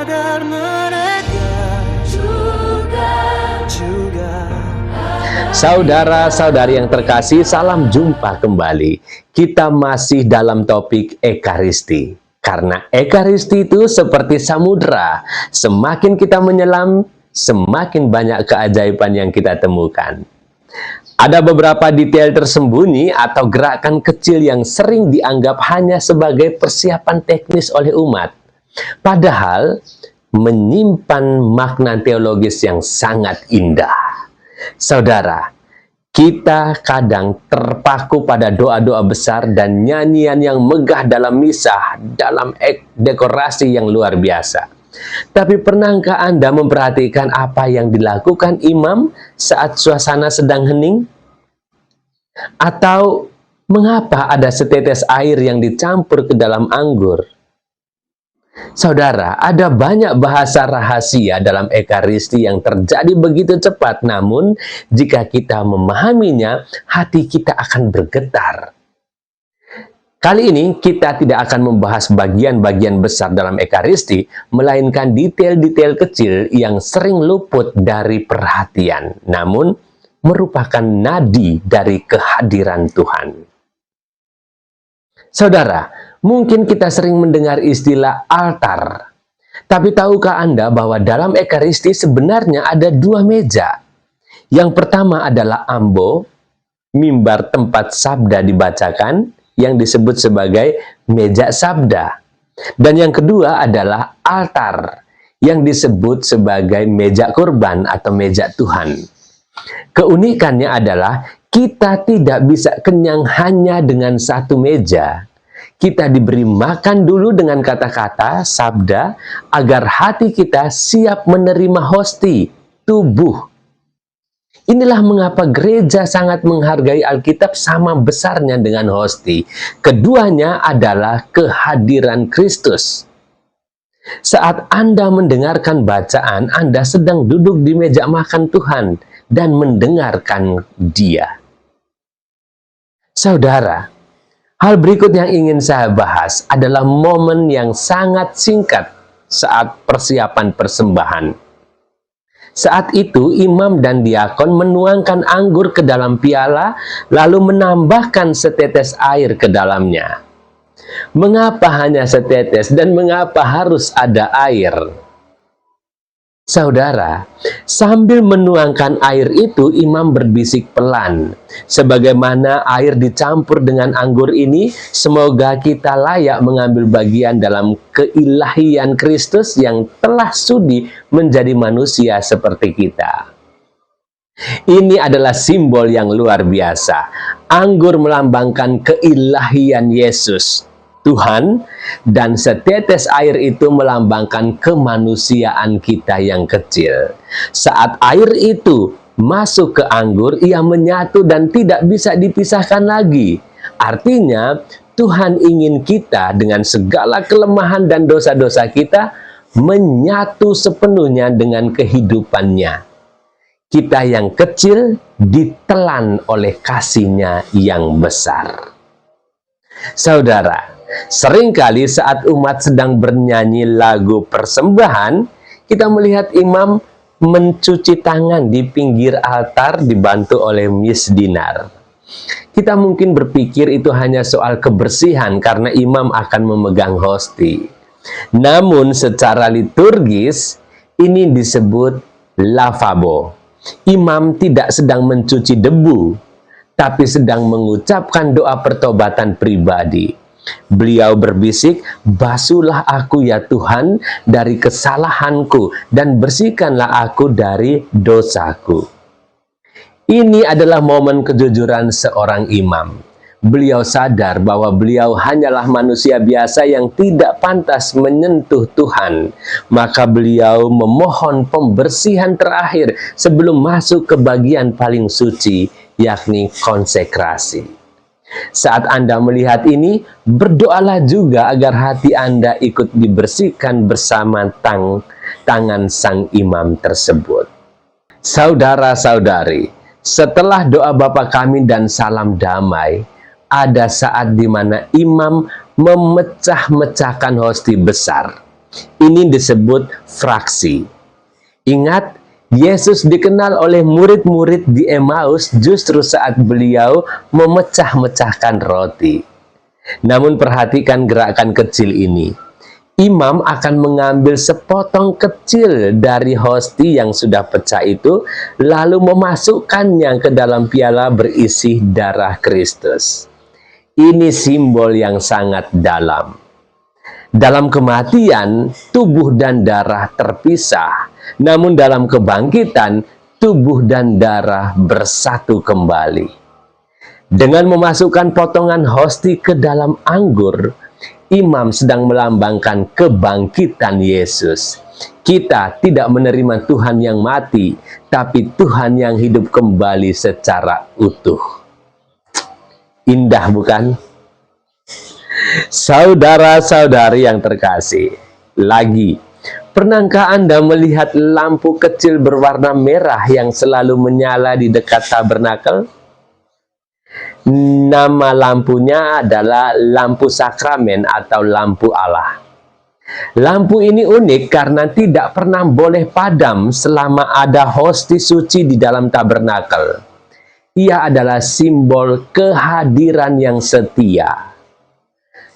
agar mereka juga Saudara-saudari yang terkasih, salam jumpa kembali. Kita masih dalam topik Ekaristi. Karena Ekaristi itu seperti samudra, semakin kita menyelam, semakin banyak keajaiban yang kita temukan. Ada beberapa detail tersembunyi atau gerakan kecil yang sering dianggap hanya sebagai persiapan teknis oleh umat. Padahal menyimpan makna teologis yang sangat indah. Saudara, kita kadang terpaku pada doa-doa besar dan nyanyian yang megah dalam misa, dalam dekorasi yang luar biasa. Tapi pernahkah Anda memperhatikan apa yang dilakukan imam saat suasana sedang hening? Atau mengapa ada setetes air yang dicampur ke dalam anggur? Saudara, ada banyak bahasa rahasia dalam Ekaristi yang terjadi begitu cepat, namun jika kita memahaminya, hati kita akan bergetar. Kali ini kita tidak akan membahas bagian-bagian besar dalam Ekaristi, melainkan detail-detail kecil yang sering luput dari perhatian, namun merupakan nadi dari kehadiran Tuhan. Saudara, mungkin kita sering mendengar istilah altar. Tapi tahukah Anda bahwa dalam Ekaristi sebenarnya ada dua meja? Yang pertama adalah ambo, mimbar tempat sabda dibacakan, yang disebut sebagai meja sabda. Dan yang kedua adalah altar, yang disebut sebagai meja kurban atau meja Tuhan. Keunikannya adalah kita tidak bisa kenyang hanya dengan satu meja. Kita diberi makan dulu dengan kata-kata, sabda, agar hati kita siap menerima hosti, tubuh. Inilah mengapa gereja sangat menghargai Alkitab sama besarnya dengan hosti. Keduanya adalah kehadiran Kristus. Saat Anda mendengarkan bacaan, Anda sedang duduk di meja makan Tuhan dan mendengarkan Dia. Saudara, hal berikut yang ingin saya bahas adalah momen yang sangat singkat saat persiapan persembahan. Saat itu, imam dan diakon menuangkan anggur ke dalam piala, lalu menambahkan setetes air ke dalamnya. Mengapa hanya setetes dan mengapa harus ada air? Saudara, sambil menuangkan air itu, imam berbisik pelan. Sebagaimana air dicampur dengan anggur ini, semoga kita layak mengambil bagian dalam keilahian Kristus yang telah sudi menjadi manusia seperti kita. Ini adalah simbol yang luar biasa. Anggur melambangkan keilahian Yesus, Tuhan, dan setetes air itu melambangkan kemanusiaan kita yang kecil. Saat air itu masuk ke anggur, ia menyatu dan tidak bisa dipisahkan lagi. Artinya, Tuhan ingin kita dengan segala kelemahan dan dosa-dosa kita menyatu sepenuhnya dengan kehidupannya. Kita yang kecil ditelan oleh kasih-Nya yang besar. Saudara, seringkali saat umat sedang bernyanyi lagu persembahan, kita melihat imam mencuci tangan di pinggir altar dibantu oleh Miss Dinar. Kita mungkin berpikir itu hanya soal kebersihan karena imam akan memegang hosti. Namun secara liturgis, ini disebut lavabo. Imam tidak sedang mencuci debu, tapi sedang mengucapkan doa pertobatan pribadi. Beliau berbisik, "Basuhlah aku ya Tuhan dari kesalahanku dan bersihkanlah aku dari dosaku." Ini adalah momen kejujuran seorang imam. Beliau sadar bahwa beliau hanyalah manusia biasa yang tidak pantas menyentuh Tuhan. Maka beliau memohon pembersihan terakhir sebelum masuk ke bagian paling suci, yakni konsekrasi. Saat Anda melihat ini, berdoalah juga agar hati Anda ikut dibersihkan bersama tangan sang imam tersebut. Saudara-saudari, setelah doa Bapa Kami dan salam damai, ada saat di mana imam memecah-mecahkan hosti besar. Ini disebut fraksi. Ingat, Yesus dikenal oleh murid-murid di Emmaus justru saat beliau memecah-mecahkan roti. Namun perhatikan gerakan kecil ini. Imam akan mengambil sepotong kecil dari hosti yang sudah pecah itu, lalu memasukkannya ke dalam piala berisi darah Kristus. Ini simbol yang sangat dalam. Dalam kematian, tubuh dan darah terpisah. Namun dalam kebangkitan, tubuh dan darah bersatu kembali. Dengan memasukkan potongan hosti ke dalam anggur, imam sedang melambangkan kebangkitan Yesus. Kita tidak menerima Tuhan yang mati, tapi Tuhan yang hidup kembali secara utuh. Indah bukan? Saudara-saudari yang terkasih, lagi, pernahkah Anda melihat lampu kecil berwarna merah yang selalu menyala di dekat tabernakel? Nama lampunya adalah lampu sakramen atau lampu Allah. Lampu ini unik karena tidak pernah boleh padam selama ada hosti suci di dalam tabernakel. Ia adalah simbol kehadiran yang setia.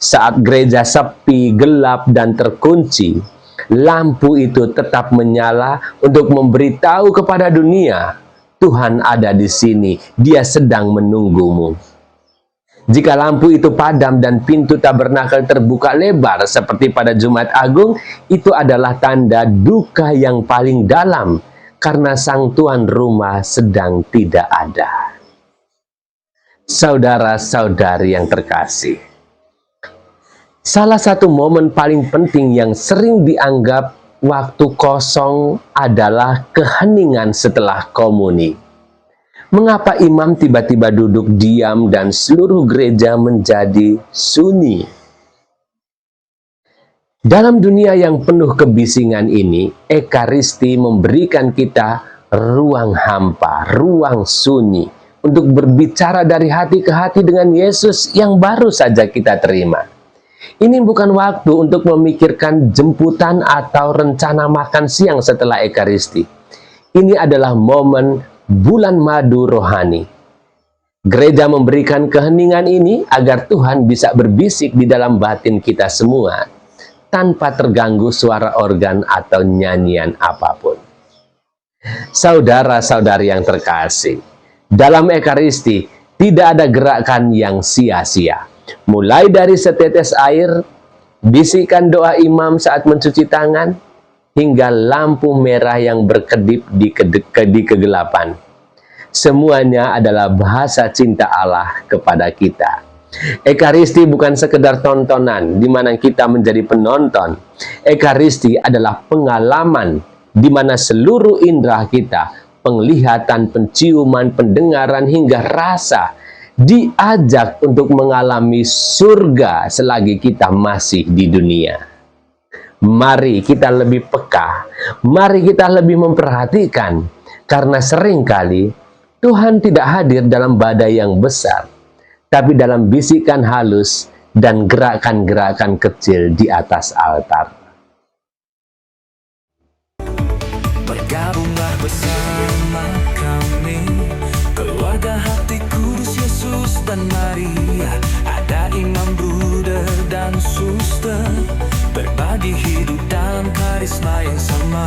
Saat gereja sepi, gelap, dan terkunci, lampu itu tetap menyala untuk memberitahu kepada dunia, Tuhan ada di sini, Dia sedang menunggumu. Jika lampu itu padam dan pintu tabernakel terbuka lebar seperti pada Jumat Agung, itu adalah tanda duka yang paling dalam karena sang tuan rumah sedang tidak ada. Saudara-saudari yang terkasih, salah satu momen paling penting yang sering dianggap waktu kosong adalah keheningan setelah komuni. Mengapa imam tiba-tiba duduk diam dan seluruh gereja menjadi sunyi? Dalam dunia yang penuh kebisingan ini, Ekaristi memberikan kita ruang hampa, ruang sunyi, untuk berbicara dari hati ke hati dengan Yesus yang baru saja kita terima. Ini bukan waktu untuk memikirkan jemputan atau rencana makan siang setelah Ekaristi. Ini adalah momen bulan madu rohani. Gereja memberikan keheningan ini agar Tuhan bisa berbisik di dalam batin kita semua, tanpa terganggu suara organ atau nyanyian apapun. Saudara-saudari yang terkasih, dalam Ekaristi tidak ada gerakan yang sia-sia. Mulai dari setetes air, bisikan doa imam saat mencuci tangan, hingga lampu merah yang berkedip di kegelapan. Semuanya adalah bahasa cinta Allah kepada kita. Ekaristi bukan sekedar tontonan di mana kita menjadi penonton. Ekaristi adalah pengalaman di mana seluruh indera kita, penglihatan, penciuman, pendengaran, hingga rasa, diajak untuk mengalami surga selagi kita masih di dunia. Mari kita lebih peka, mari kita lebih memperhatikan, karena seringkali Tuhan tidak hadir dalam badai yang besar, tapi dalam bisikan halus dan gerakan-gerakan kecil di atas altar. Bergabunglah bersama kami, keluarga hati kudus Yesus dan Maria. Ada imam, bruder, dan suster, berbagi hidup dalam karisma yang sama.